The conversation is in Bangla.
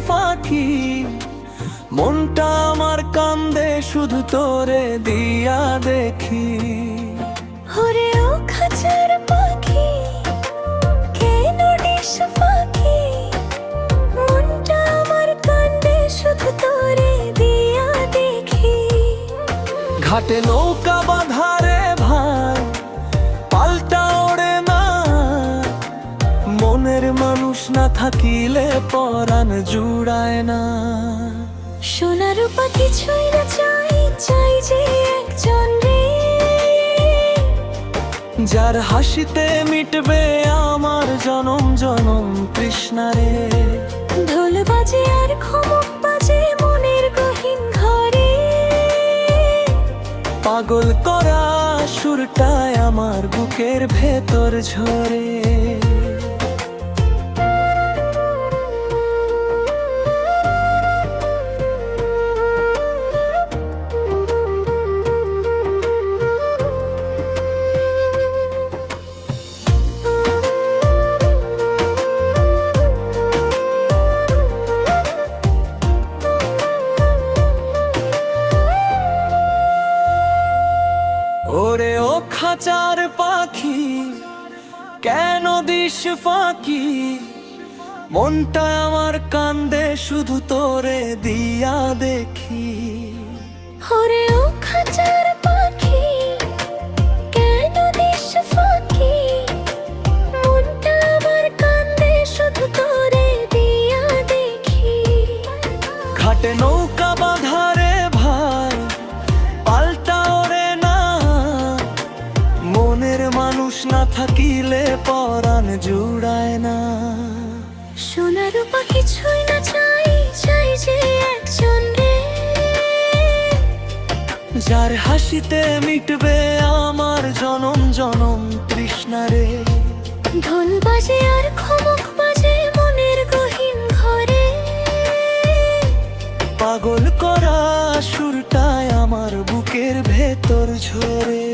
ফাঁকি, মনটা আমার কান্দে শুধু তোরে দিয়া দেখি। ওরে ও খাঁচার পাখি, কেন ডিশ ফাঁকি, মনটা আমার কান্দে শুধু তোরে দিয়া দেখি। ঘাটে নৌকা বাঁধারে ভাই, পাল্টা ওড়ে না, মনের মানুষ না থাকিলে পরাণ জুড়ায় না। সোনা রূপা কিছুই না চাই, চাই যে একজন রে, যার হাসিতে মিটবে আমার জনম জনম তৃষ্ণা রে। ঢোল বাজে আর খমক বাজে মনের গহীন ঘরে, পাগল করা সুরটায় আমার বুকের ভেতর ঝরে। ওরে ও খাঁচার পাখি, কেন দিস ফাঁকি, মনটা আমার কান্দে শুধু তোরে দিয়া দেখি। ওরে ও খাঁচার পাখি, কেন দিস ফাঁকি, মনটা আমার কান্দে শুধু তোরে দিয়া দেখি। ঘাটে নৌকা বাঁধারে ভাই, পাল্টা ওরে না, মনের মানুষ না থাকিলে পরাণ জুড়ায় না। সোনা রূপা কিছুই না চাই, চাই যে একজন রে, যার হাসিতে মিটবে আমার জনম জনম তৃষ্ণা রে। ঢোল বাজে আর খমক বাজে মনের গহীন ঘরে, পাগল করা সুরটায় আমার বুকের ভেতর ঝরে।